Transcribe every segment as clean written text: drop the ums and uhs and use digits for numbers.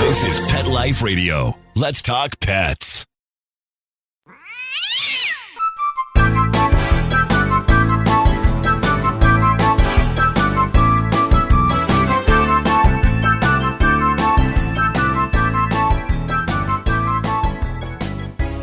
This is Pet Life Radio. Let's talk pets.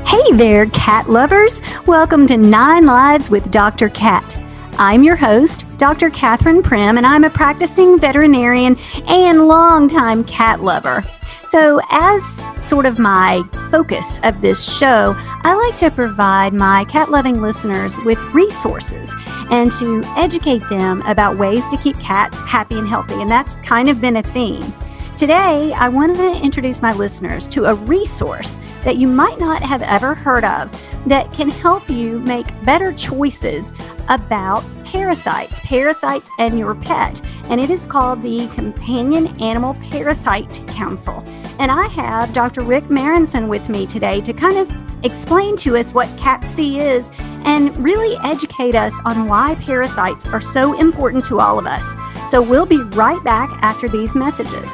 Hey there, cat lovers. Welcome to 9 Lives with Dr. Cat. I'm your host, Dr. Catherine Prim, and I'm a practicing veterinarian and longtime cat lover. So as sort of my focus of this show, I like to provide my cat-loving listeners with resources and to educate them about ways to keep cats happy and healthy, and that's kind of been a theme. Today, I want to introduce my listeners to a resource that you might not have ever heard of that can help you make better choices about parasites and your pet. And it is called the Companion Animal Parasite Council. And I have Dr. Rick Marrinson with me today to kind of explain to us what CAPC is and really educate us on why parasites are so important to all of us. So we'll be right back after these messages.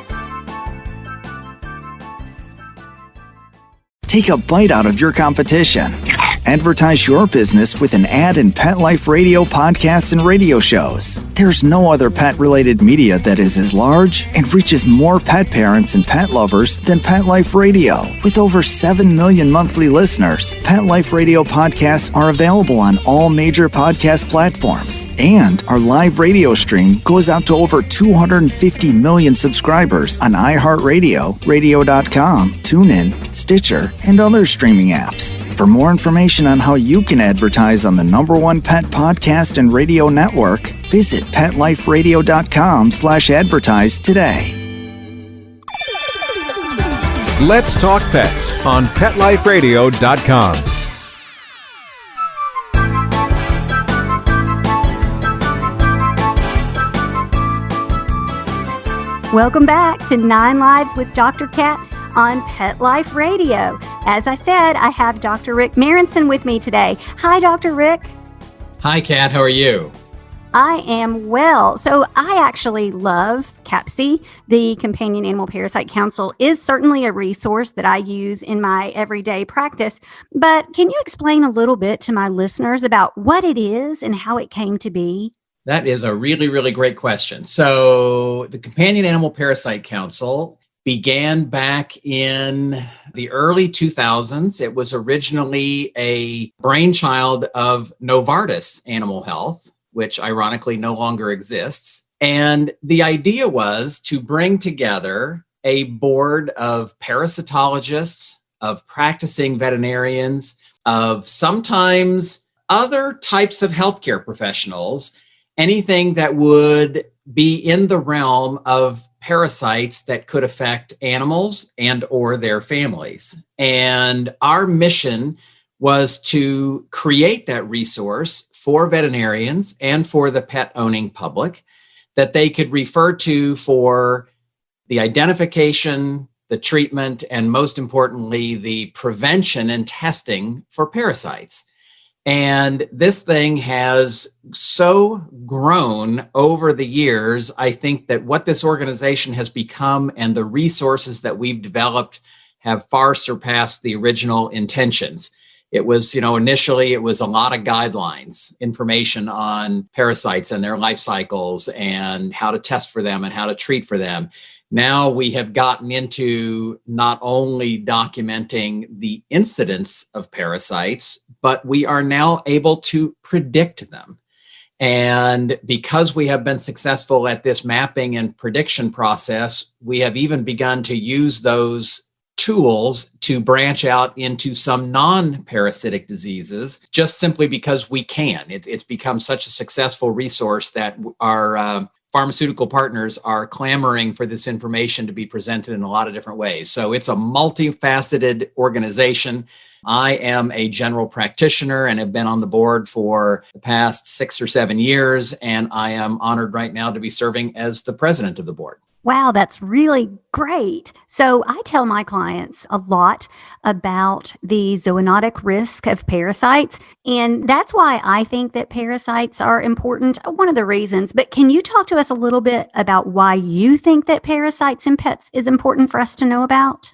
Take a bite out of your competition. Advertise your business with an ad in Pet Life Radio podcasts and radio shows. There's no other pet-related media that is as large and reaches more pet parents and pet lovers than Pet Life Radio. With over 7 million monthly listeners, Pet Life Radio podcasts are available on all major podcast platforms. And our live radio stream goes out to over 250 million subscribers on iHeartRadio, radio.com, TuneIn, Stitcher, and other streaming apps. For more information on how you can advertise on the #1 pet podcast and radio network, visit PetLifeRadio.com/advertise today. Let's Talk Pets on PetLifeRadio.com. Welcome back to 9 Lives with Dr. Cat on Pet Life Radio. As I said, I have Dr. Rick Marrinson with me today. Hi, Dr. Rick. Hi, Kat. How are you? I am well. So I actually love CAPC. The Companion Animal Parasite Council is certainly a resource that I use in my everyday practice. But can you explain a little bit to my listeners about what it is and how it came to be? That is a really, really great question. So the Companion Animal Parasite Council began back in the early 2000s. It was originally a brainchild of Novartis Animal Health, which ironically no longer exists. And the idea was to bring together a board of parasitologists, of practicing veterinarians, of sometimes other types of healthcare professionals, anything that would be in the realm of parasites that could affect animals and or their families. And our mission was to create that resource for veterinarians and for the pet owning public that they could refer to for the identification, the treatment, and most importantly, the prevention and testing for parasites. And this thing has so grown over the years. I think that what this organization has become and the resources that we've developed have far surpassed the original intentions. It was, initially it was a lot of guidelines, information on parasites and their life cycles and how to test for them and how to treat for them. Now we have gotten into not only documenting the incidence of parasites, but we are now able to predict them. And because we have been successful at this mapping and prediction process, we have even begun to use those tools to branch out into some non-parasitic diseases, just simply because we can. It's become such a successful resource that our pharmaceutical partners are clamoring for this information to be presented in a lot of different ways. So it's a multifaceted organization. I am a general practitioner and have been on the board for the past 6 or 7 years, and I am honored right now to be serving as the president of the board. Wow, that's really great. So I tell my clients a lot about the zoonotic risk of parasites. And that's why I think that parasites are important. One of the reasons. But can you talk to us a little bit about why you think that parasites in pets is important for us to know about?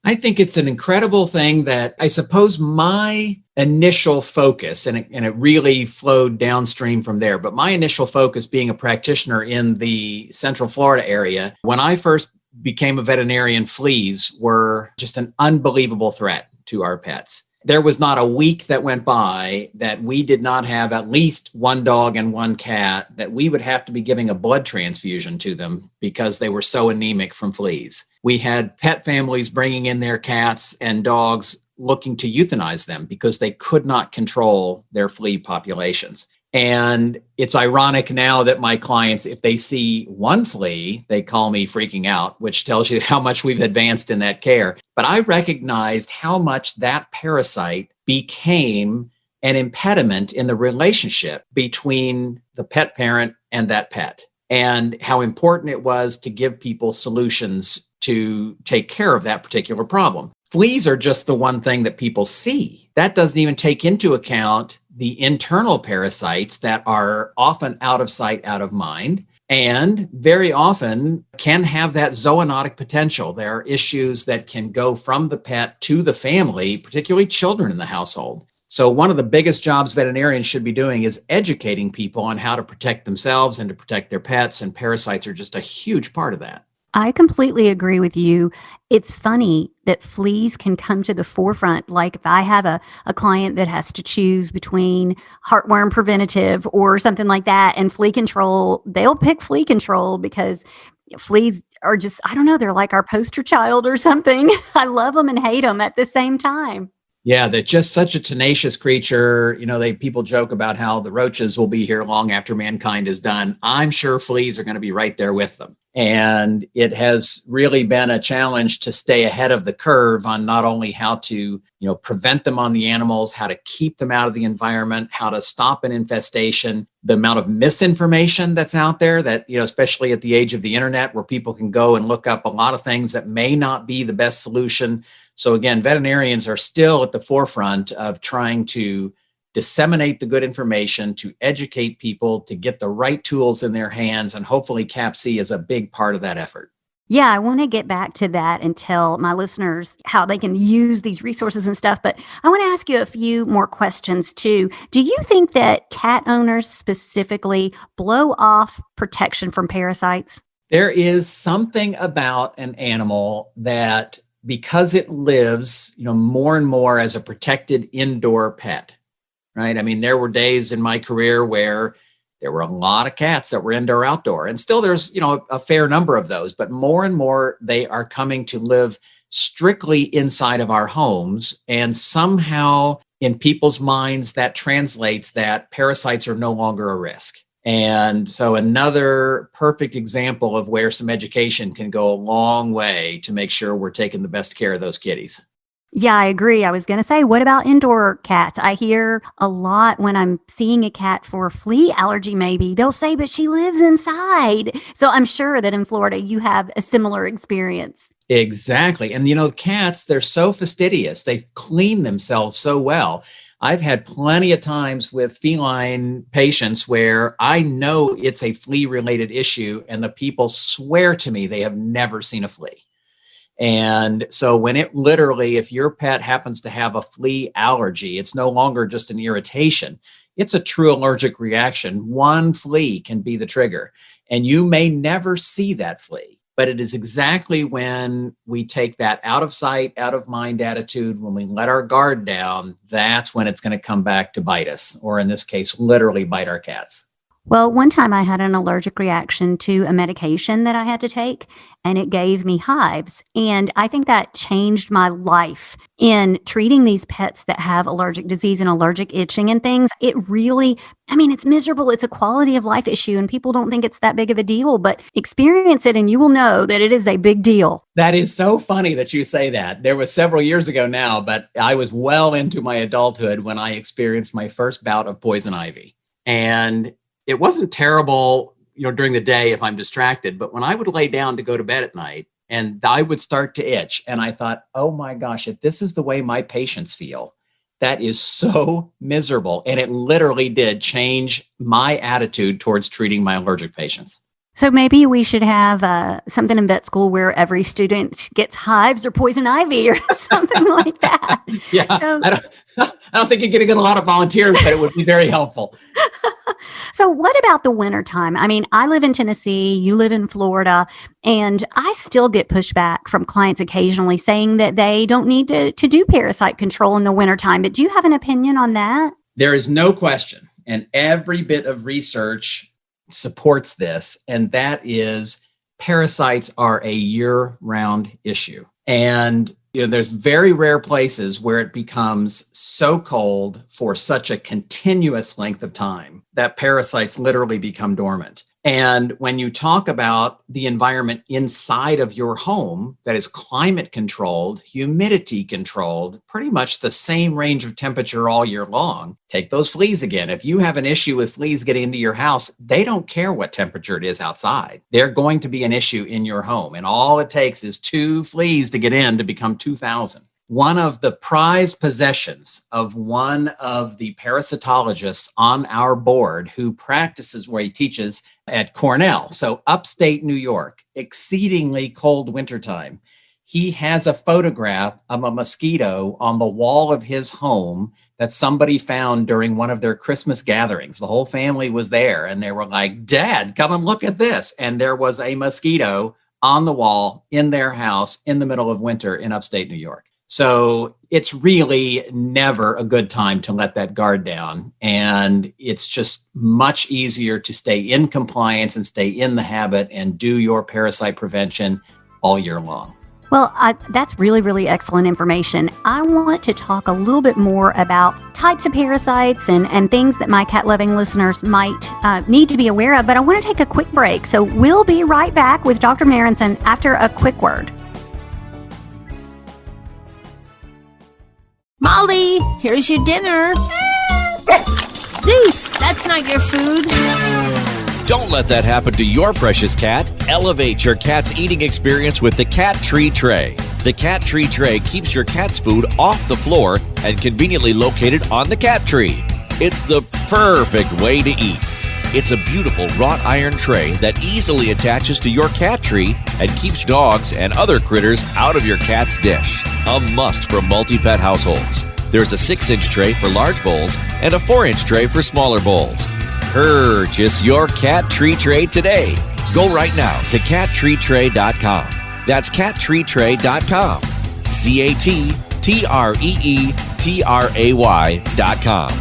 I think it's an incredible thing that I suppose my initial focus, and it really flowed downstream from there, but my initial focus being a practitioner in the Central Florida area, when I first became a veterinarian, fleas were just an unbelievable threat to our pets. There was not a week that went by that we did not have at least one dog and one cat that we would have to be giving a blood transfusion to them because they were so anemic from fleas. We had pet families bringing in their cats and dogs looking to euthanize them because they could not control their flea populations. And it's ironic now that my clients, if they see one flea, they call me freaking out, which tells you how much we've advanced in that care. But I recognized how much that parasite became an impediment in the relationship between the pet parent and that pet, and how important it was to give people solutions to take care of that particular problem. Fleas are just the one thing that people see. That doesn't even take into account the internal parasites that are often out of sight, out of mind, and very often can have that zoonotic potential. There are issues that can go from the pet to the family, particularly children in the household. So one of the biggest jobs veterinarians should be doing is educating people on how to protect themselves and to protect their pets, and parasites are just a huge part of that. I completely agree with you. It's funny that fleas can come to the forefront. Like if I have a client that has to choose between heartworm preventative or something like that and flea control, they'll pick flea control because fleas are just, I don't know, they're like our poster child or something. I love them and hate them at the same time. Yeah, they're just such a tenacious creature. People joke about how the roaches will be here long after mankind is done. I'm sure fleas are going to be right there with them. And it has really been a challenge to stay ahead of the curve on not only how to, prevent them on the animals, how to keep them out of the environment, how to stop an infestation, the amount of misinformation that's out there that, especially at the age of the internet where people can go and look up a lot of things that may not be the best solution. So again, veterinarians are still at the forefront of trying to disseminate the good information, to educate people, to get the right tools in their hands. And hopefully CAPC is a big part of that effort. Yeah, I want to get back to that and tell my listeners how they can use these resources and stuff. But I want to ask you a few more questions too. Do you think that cat owners specifically blow off protection from parasites? There is something about an animal that, because it lives, more and more as a protected indoor pet, right? I mean, there were days in my career where there were a lot of cats that were indoor outdoor, and still there's, a fair number of those, but more and more they are coming to live strictly inside of our homes. And somehow in people's minds that translates that parasites are no longer a risk. And so another perfect example of where some education can go a long way to make sure we're taking the best care of those kitties. Yeah, I agree. I was going to say, what about indoor cats? I hear a lot when I'm seeing a cat for a flea allergy, maybe they'll say, but she lives inside. So I'm sure that in Florida, you have a similar experience. Exactly. And, cats, they're so fastidious. They clean themselves so well. I've had plenty of times with feline patients where I know it's a flea-related issue, and the people swear to me they have never seen a flea. And so when if your pet happens to have a flea allergy, it's no longer just an irritation. It's a true allergic reaction. One flea can be the trigger, and you may never see that flea. But it is exactly when we take that out of sight, out of mind attitude, when we let our guard down, that's when it's going to come back to bite us, or in this case, literally bite our cats. Well, one time I had an allergic reaction to a medication that I had to take, and it gave me hives. And I think that changed my life in treating these pets that have allergic disease and allergic itching and things. It really, it's miserable. It's a quality of life issue, and people don't think it's that big of a deal, but experience it and you will know that it is a big deal. That is so funny that you say that. There was several years ago now, but I was well into my adulthood when I experienced my first bout of poison ivy. And it wasn't terrible during the day if I'm distracted. But when I would lay down to go to bed at night and I would start to itch, and I thought, oh my gosh, if this is the way my patients feel, that is so miserable. And it literally did change my attitude towards treating my allergic patients. So maybe we should have something in vet school where every student gets hives or poison ivy or something like that. Yeah, So, I don't think you're going to get a lot of volunteers, but it would be very helpful. so what about the wintertime? I mean, I live in Tennessee, you live in Florida, and I still get pushback from clients occasionally saying that they don't need to do parasite control in the wintertime. But do you have an opinion on that? There is no question, and every bit of research supports this, and that is parasites are a year-round issue. And there's very rare places where it becomes so cold for such a continuous length of time that parasites literally become dormant. And when you talk about the environment inside of your home that is climate controlled, humidity controlled, pretty much the same range of temperature all year long, take those fleas again. If you have an issue with fleas getting into your house, they don't care what temperature it is outside. They're going to be an issue in your home. And all it takes is 2 fleas to get in to become 2,000. One of the prized possessions of one of the parasitologists on our board who practices where he teaches at Cornell, so upstate New York, exceedingly cold wintertime. He has a photograph of a mosquito on the wall of his home that somebody found during one of their Christmas gatherings. The whole family was there and they were like, "Dad, come and look at this." And there was a mosquito on the wall in their house in the middle of winter in upstate New York. So it's really never a good time to let that guard down. And it's just much easier to stay in compliance and stay in the habit and do your parasite prevention all year long. Well, that's really, really excellent information. I want to talk a little bit more about types of parasites and things that my cat-loving listeners might need to be aware of, but I want to take a quick break. So we'll be right back with Dr. Marrinson after a quick word. Molly, here's your dinner. Zeus, that's not your food. Don't let that happen to your precious cat. Elevate your cat's eating experience with the Cat Tree Tray. The Cat Tree Tray keeps your cat's food off the floor and conveniently located on the cat tree. It's the perfect way to eat. It's a beautiful wrought iron tray that easily attaches to your cat tree and keeps dogs and other critters out of your cat's dish. A must for multi-pet households. There's a 6-inch tray for large bowls and a 4-inch tray for smaller bowls. Purchase your Cat Tree Tray today. Go right now to cattreetray.com. That's cattreetray.com. CATTREETRAY.com.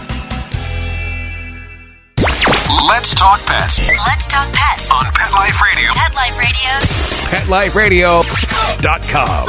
Let's talk pets Let's talk pets on Pet Life Radio. Pet Life Radio. PetLifeRadio.com.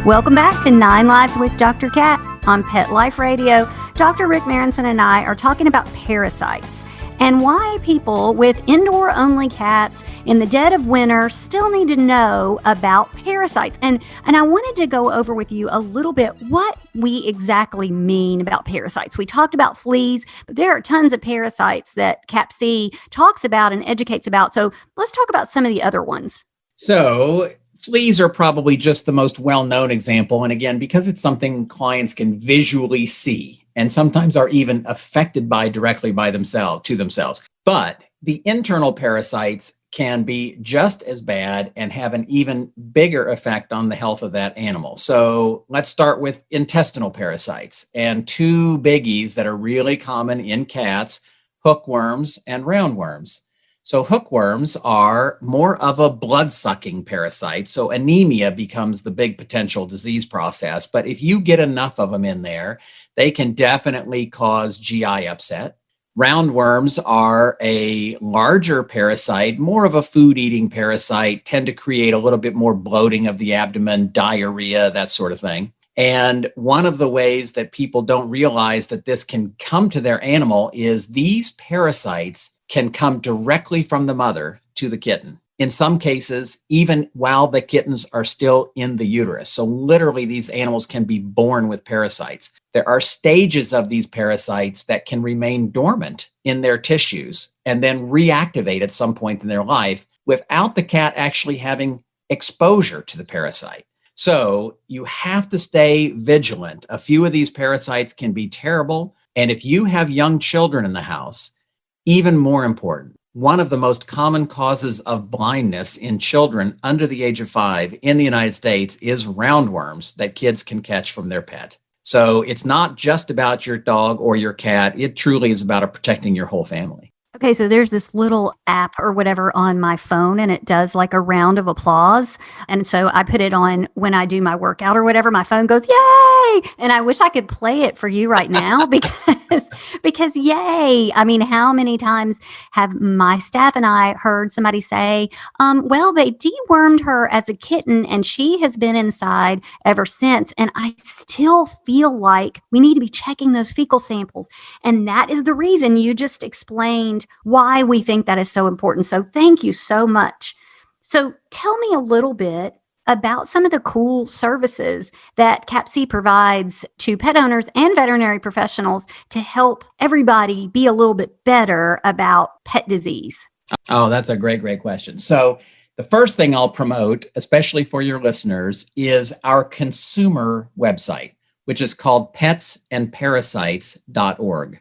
Welcome back to 9 Lives with Dr. Cat on Pet Life Radio. Dr. Rick Marrinson and I are talking about parasites and why people with indoor-only cats in the dead of winter still need to know about parasites. And I wanted to go over with you a little bit what we exactly mean about parasites. We talked about fleas, but there are tons of parasites that CAPC talks about and educates about. So let's talk about some of the other ones. So fleas are probably just the most well-known example. And again, because it's something clients can visually see and sometimes are even affected by directly by themselves. But the internal parasites can be just as bad and have an even bigger effect on the health of that animal. So let's start with intestinal parasites, and 2 biggies that are really common in cats: hookworms and roundworms. So hookworms are more of a blood-sucking parasite. So anemia becomes the big potential disease process. But if you get enough of them in there, they can definitely cause GI upset. Roundworms are a larger parasite, more of a food-eating parasite, tend to create a little bit more bloating of the abdomen, diarrhea, that sort of thing. And one of the ways that people don't realize that this can come to their animal is these parasites can come directly from the mother to the kitten. in some cases, even while the kittens are still in the uterus. So literally, these animals can be born with parasites. There are stages of these parasites that can remain dormant in their tissues and then reactivate at some point in their life without the cat actually having exposure to the parasite. So you have to stay vigilant. A few of these parasites can be terrible. And if you have young children in the house, even more important, one of the most common causes of blindness in children under the age of 5 in the United States is roundworms that kids can catch from their pet. So it's not just about your dog or your cat. It truly is about protecting your whole family. Okay, so there's this little app or whatever on my phone, and it does like a round of applause. And so I put it on when I do my workout or whatever. My phone goes, yay! And I wish I could play it for you right now because yay! I mean, how many times have my staff and I heard somebody say, well, they dewormed her as a kitten and she has been inside ever since. And I still feel like we need to be checking those fecal samples. And that is the reason you just explained why we think that is so important. So thank you so much. So tell me a little bit about some of the cool services that CAPC provides to pet owners and veterinary professionals to help everybody be a little bit better about pet disease. Oh, that's a great question. So the first thing I'll promote, especially for your listeners, is our consumer website, which is called petsandparasites.org.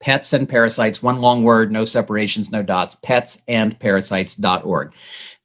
Pets and Parasites, one long word, no separations, no dots, petsandparasites.org.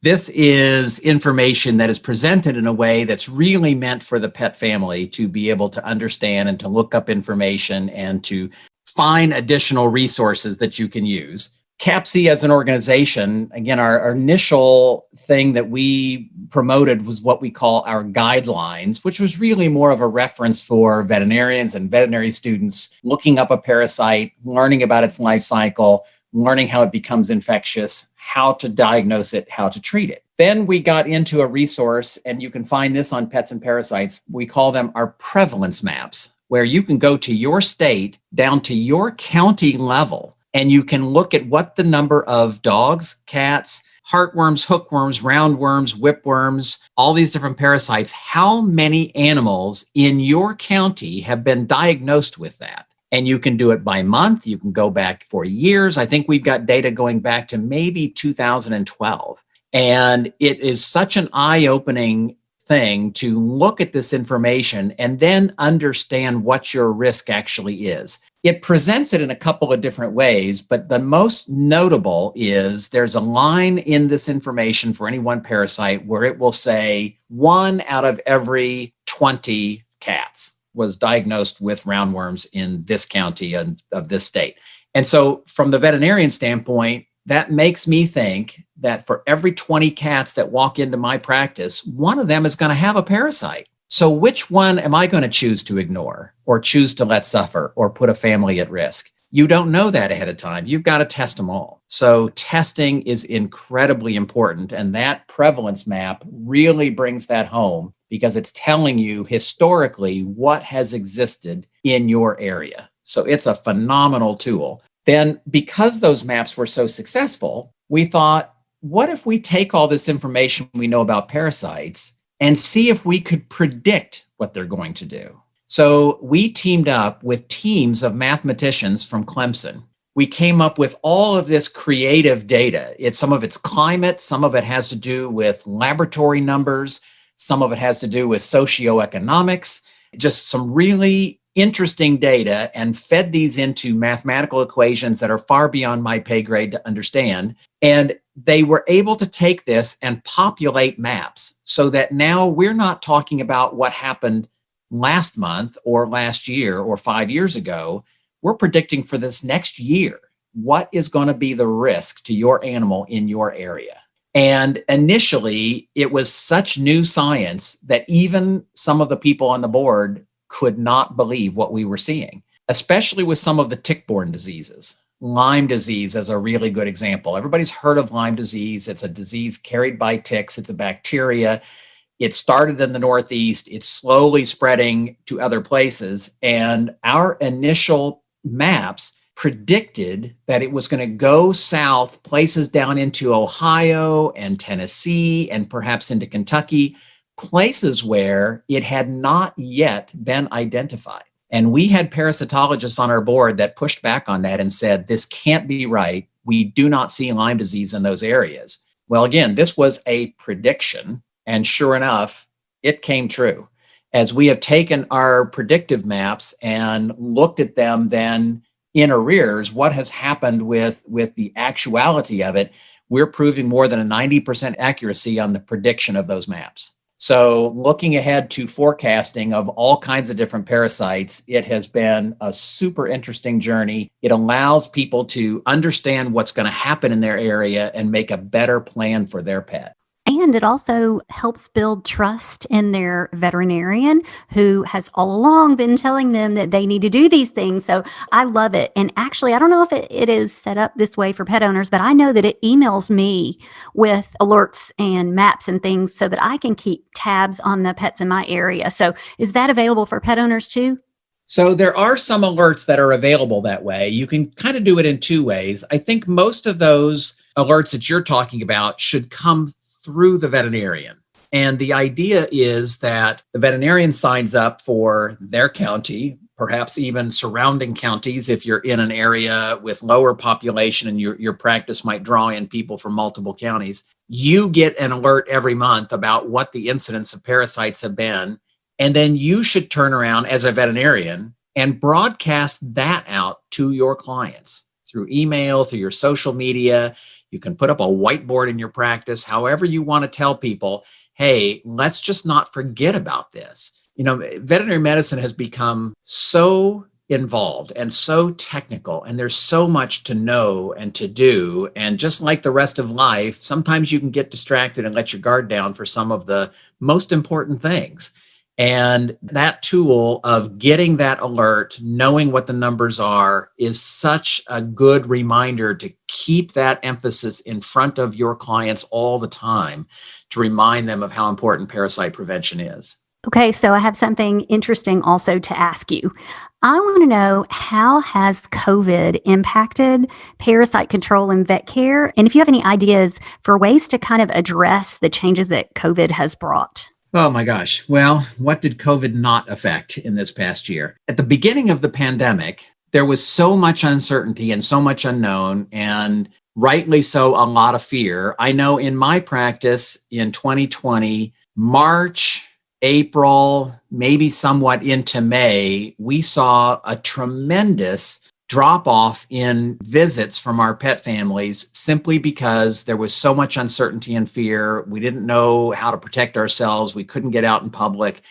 This is information that is presented in a way that's really meant for the pet family to be able to understand and to look up information and to find additional resources that you can use. CAPC as an organization, again, our initial thing that we promoted was what we call our guidelines, which was really more of a reference for veterinarians and veterinary students looking up a parasite, learning about its life cycle, learning how it becomes infectious, how to diagnose it, how to treat it. Then we got into a resource, and you can find this on Pets and Parasites. We call them our prevalence maps, where you can go to your state down to your county level, and you can look at what the number of dogs, cats, heartworms, hookworms, roundworms, whipworms, all these different parasites, how many animals in your county have been diagnosed with that. And you can do it by month. You can go back for years. I think we've got data going back to maybe 2012. And it is such an eye-opening thing to look at this information and then understand what your risk actually is. It presents it in a couple of different ways, but the most notable is there's a line in this information for any one parasite where it will say 1 out of every 20 cats was diagnosed with roundworms in this county of this state. And so from the veterinarian standpoint, that makes me think that for every 20 cats that walk into my practice, one of them is going to have a parasite. So which one am I going to choose to ignore or choose to let suffer or put a family at risk? You don't know that ahead of time. You've got to test them all. So testing is incredibly important. And that prevalence map really brings that home because it's telling you historically what has existed in your area. So it's a phenomenal tool. Then because those maps were so successful, we thought, what if we take all this information we know about parasites and see if we could predict what they're going to do? So we teamed up with teams of mathematicians from Clemson. We came up with all of this creative data. Some of it's climate, some of it has to do with laboratory numbers, some of it has to do with socioeconomics, just some really interesting data, and fed these into mathematical equations that are far beyond my pay grade to understand. And they were able to take this and populate maps so that now we're not talking about what happened last month or last year or 5 years ago. We're predicting for this next year, what is going to be the risk to your animal in your area? And initially, it was such new science that even some of the people on the board could not believe what we were seeing, especially with some of the tick-borne diseases. Lyme disease is a really good example. Everybody's heard of Lyme disease. It's a disease carried by ticks. It's a bacteria. It started in the Northeast. It's slowly spreading to other places. And our initial maps predicted that it was going to go south, places down into Ohio and Tennessee and perhaps into Kentucky, places where it had not yet been identified. And we had parasitologists on our board that pushed back on that and said, this can't be right. We do not see Lyme disease in those areas. Well, again, this was a prediction. And sure enough, it came true. As we have taken our predictive maps and looked at them then in arrears, what has happened with the actuality of it, we're proving more than a 90% accuracy on the prediction of those maps. So looking ahead to forecasting of all kinds of different parasites, it has been a super interesting journey. It allows people to understand what's going to happen in their area and make a better plan for their pet. And it also helps build trust in their veterinarian who has all along been telling them that they need to do these things. So I love it. And actually, I don't know if it is set up this way for pet owners, but I know that it emails me with alerts and maps and things so that I can keep tabs on the pets in my area. So is that available for pet owners too? So there are some alerts that are available that way. You can kind of do it in two ways. I think most of those alerts that you're talking about should come through the veterinarian. And the idea is that the veterinarian signs up for their county, perhaps even surrounding counties if you're in an area with lower population and your practice might draw in people from multiple counties. You get an alert every month about what the incidence of parasites have been. And then you should turn around as a veterinarian and broadcast that out to your clients through email, through your social media. You can put up a whiteboard in your practice, however you want to tell people, hey, let's just not forget about this. You know, veterinary medicine has become so involved and so technical, and there's so much to know and to do. And just like the rest of life, sometimes you can get distracted and let your guard down for some of the most important things. And that tool of getting that alert, knowing what the numbers are, is such a good reminder to keep that emphasis in front of your clients all the time to remind them of how important parasite prevention is. Okay, so I have something interesting also to ask you. I want to know, how has COVID impacted parasite control in vet care? And if you have any ideas for ways to kind of address the changes that COVID has brought. Oh my gosh. Well, what did COVID not affect in this past year? At the beginning of the pandemic, there was so much uncertainty and so much unknown, and rightly so, a lot of fear. I know in my practice in 2020, March, April, maybe somewhat into May, we saw a tremendous drop off in visits from our pet families simply because there was so much uncertainty and fear. We didn't know how to protect ourselves. We couldn't get out in public.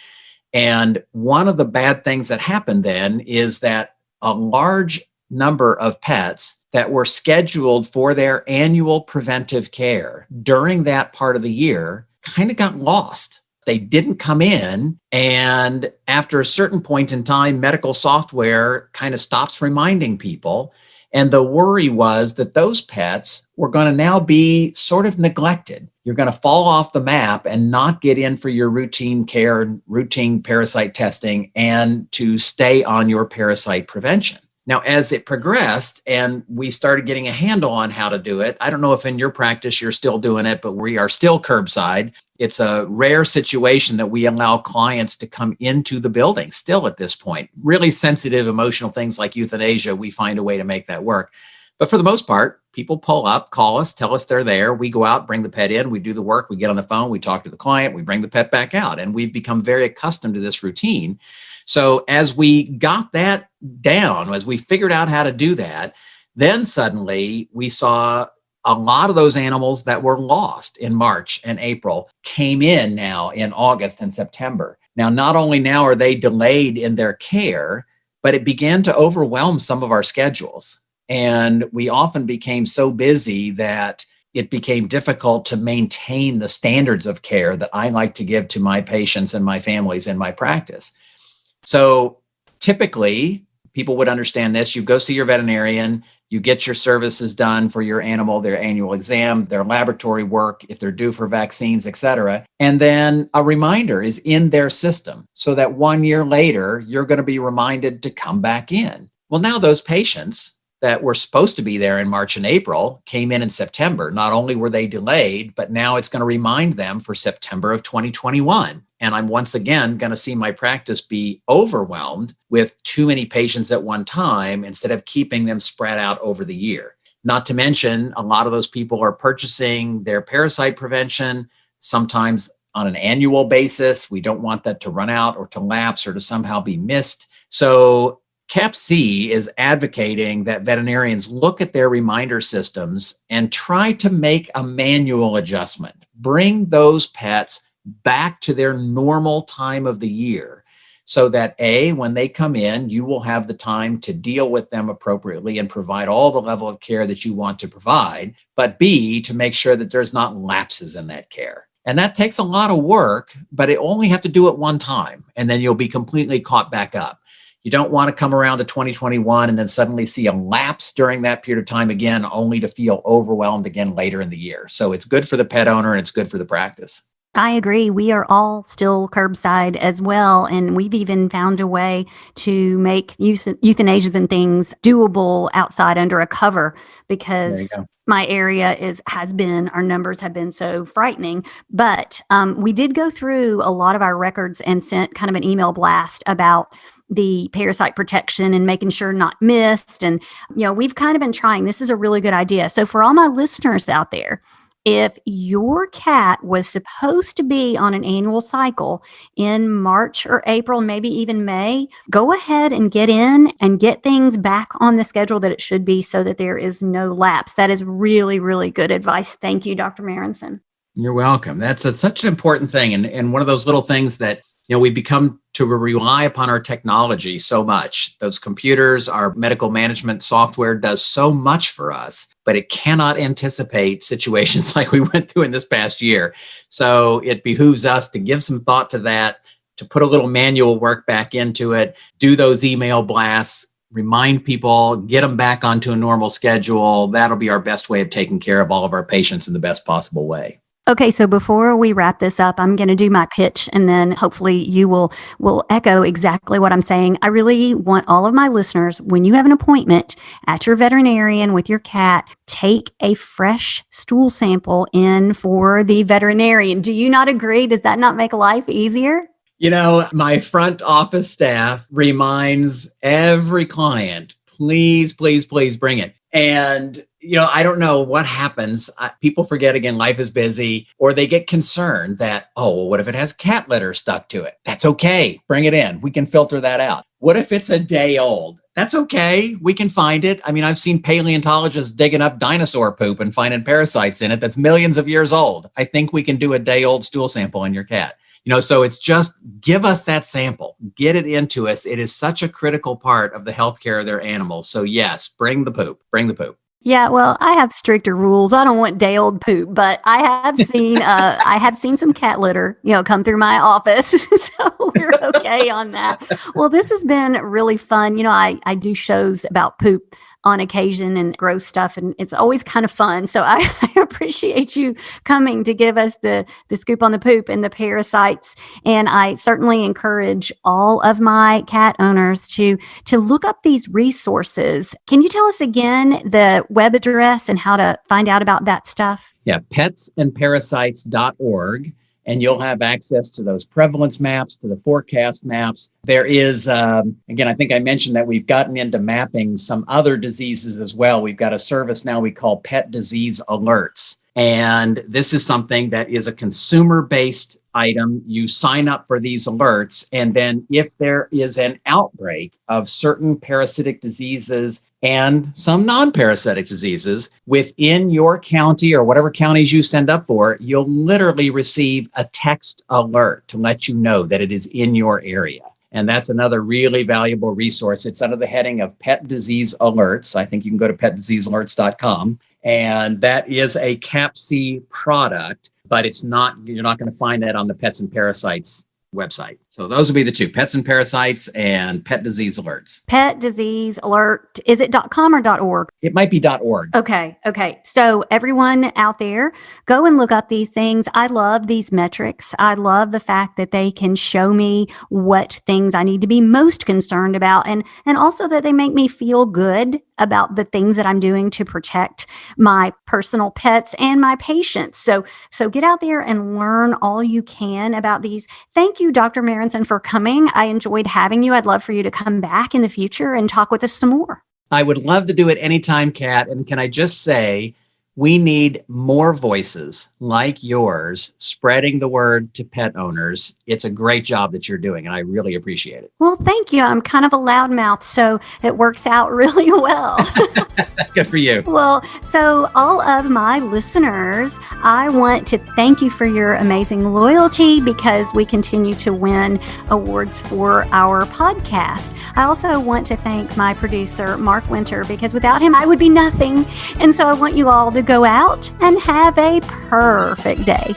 And one of the bad things that happened then is that a large number of pets that were scheduled for their annual preventive care during that part of the year kind of got lost. They didn't come in, and after a certain point in time, medical software kind of stops reminding people. And the worry was that those pets were going to now be sort of neglected. You're going to fall off the map and not get in for your routine care, routine parasite testing, and to stay on your parasite prevention. Now, as it progressed and we started getting a handle on how to do it, I don't know if in your practice you're still doing it, but we are still curbside. It's a rare situation that we allow clients to come into the building still at this point. Really sensitive, emotional things like euthanasia, we find a way to make that work. But for the most part, people pull up, call us, tell us they're there. We go out, bring the pet in, we do the work, we get on the phone, we talk to the client, we bring the pet back out. And we've become very accustomed to this routine. So as we got that down, as we figured out how to do that, then suddenly we saw a lot of those animals that were lost in March and April came in now in August and September. Now, not only now are they delayed in their care, but it began to overwhelm some of our schedules. And we often became so busy that it became difficult to maintain the standards of care that I like to give to my patients and my families in my practice. So typically, people would understand this. You go see your veterinarian, you get your services done for your animal, their annual exam, their laboratory work, if they're due for vaccines, et cetera. And then a reminder is in their system so that 1 year later, you're going to be reminded to come back in. Well, now those patients that were supposed to be there in March and April came in September. Not only were they delayed, but now it's going to remind them for September of 2021. And I'm once again going to see my practice be overwhelmed with too many patients at one time instead of keeping them spread out over the year. Not to mention, a lot of those people are purchasing their parasite prevention, sometimes on an annual basis. We don't want that to run out or to lapse or to somehow be missed. So CAPC is advocating that veterinarians look at their reminder systems and try to make a manual adjustment. Bring those pets back to their normal time of the year so that A, when they come in, you will have the time to deal with them appropriately and provide all the level of care that you want to provide, but B, to make sure that there's not lapses in that care. And that takes a lot of work, but it only have to do it one time, and then you'll be completely caught back up. You don't want to come around to 2021 and then suddenly see a lapse during that period of time again, only to feel overwhelmed again later in the year. So it's good for the pet owner and it's good for the practice. I agree. We are all still curbside as well. And we've even found a way to make euthanasias and things doable outside under a cover because my area our numbers have been so frightening. But we did go through a lot of our records and sent kind of an email blast about the parasite protection and making sure not missed. And, we've kind of been trying. This is a really good idea. So for all my listeners out there, if your cat was supposed to be on an annual cycle in March or April, maybe even May, go ahead and get in and get things back on the schedule that it should be so that there is no lapse. That is really, really good advice. Thank you, Dr. Marrinson. You're welcome. That's such an important thing. And one of those little things that, we become to rely upon our technology so much. Those computers, our medical management software does so much for us, but it cannot anticipate situations like we went through in this past year. So it behooves us to give some thought to that, to put a little manual work back into it, do those email blasts, remind people, get them back onto a normal schedule. That'll be our best way of taking care of all of our patients in the best possible way. Okay, so before we wrap this up, I'm going to do my pitch, and then hopefully you will echo exactly what I'm saying. I really want all of my listeners, when you have an appointment at your veterinarian with your cat, take a fresh stool sample in for the veterinarian. Do you not agree? Does that not make life easier? My front office staff reminds every client, please, please, please bring it. And I don't know what happens. People forget again, life is busy, or they get concerned that, what if it has cat litter stuck to it? That's okay. Bring it in. We can filter that out. What if it's a day old? That's okay. We can find it. I mean, I've seen paleontologists digging up dinosaur poop and finding parasites in it that's millions of years old. I think we can do a day old stool sample on your cat. So it's just give us that sample, get it into us. It is such a critical part of the healthcare of their animals. So yes, bring the poop. Yeah, well, I have stricter rules. I don't want day old poop, but I have seen some cat litter, come through my office. So we're okay on that. Well, this has been really fun. I do shows about poop on occasion and gross stuff, and it's always kind of fun. So I appreciate you coming to give us the scoop on the poop and the parasites. And I certainly encourage all of my cat owners to look up these resources. Can you tell us again the web address and how to find out about that stuff? Yeah, petsandparasites.org. And you'll have access to those prevalence maps, to the forecast maps. There is, again, I think I mentioned that we've gotten into mapping some other diseases as well. We've got a service now we call Pet Disease Alerts. And this is something that is a consumer-based item. You sign up for these alerts, and then if there is an outbreak of certain parasitic diseases and some non-parasitic diseases within your county or whatever counties you send up for, you'll literally receive a text alert to let you know that it is in your area. And that's another really valuable resource. It's under the heading of Pet Disease Alerts. I think you can go to petdiseasealerts.com. And that is a CAPC product, but you're not going to find that on the Pets and Parasites website. So those would be the two, pets and parasites and pet disease alerts. Pet disease alert. Is it .com or .org? It might be .org. Okay. So everyone out there, go and look up these things. I love these metrics. I love the fact that they can show me what things I need to be most concerned about, and also that they make me feel good about the things that I'm doing to protect my personal pets and my patients. So get out there and learn all you can about these. Thank you, Dr. Marrinson, for coming. I enjoyed having you. I'd love for you to come back in the future and talk with us some more. I would love to do it anytime, Kat. And can I just say, we need more voices like yours spreading the word to pet owners. It's a great job that you're doing, and I really appreciate it. Well, thank you. I'm kind of a loudmouth, so it works out really well. Good for you. Well, so all of my listeners, I want to thank you for your amazing loyalty, because we continue to win awards for our podcast. I also want to thank my producer, Mark Winter, because without him, I would be nothing. And so I want you all to go out and have a perfect day.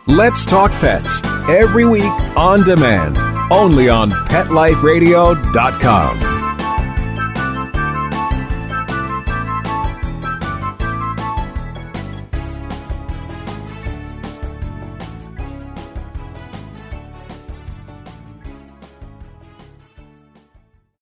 Let's Talk Pets, every week on demand, only on PetLifeRadio.com.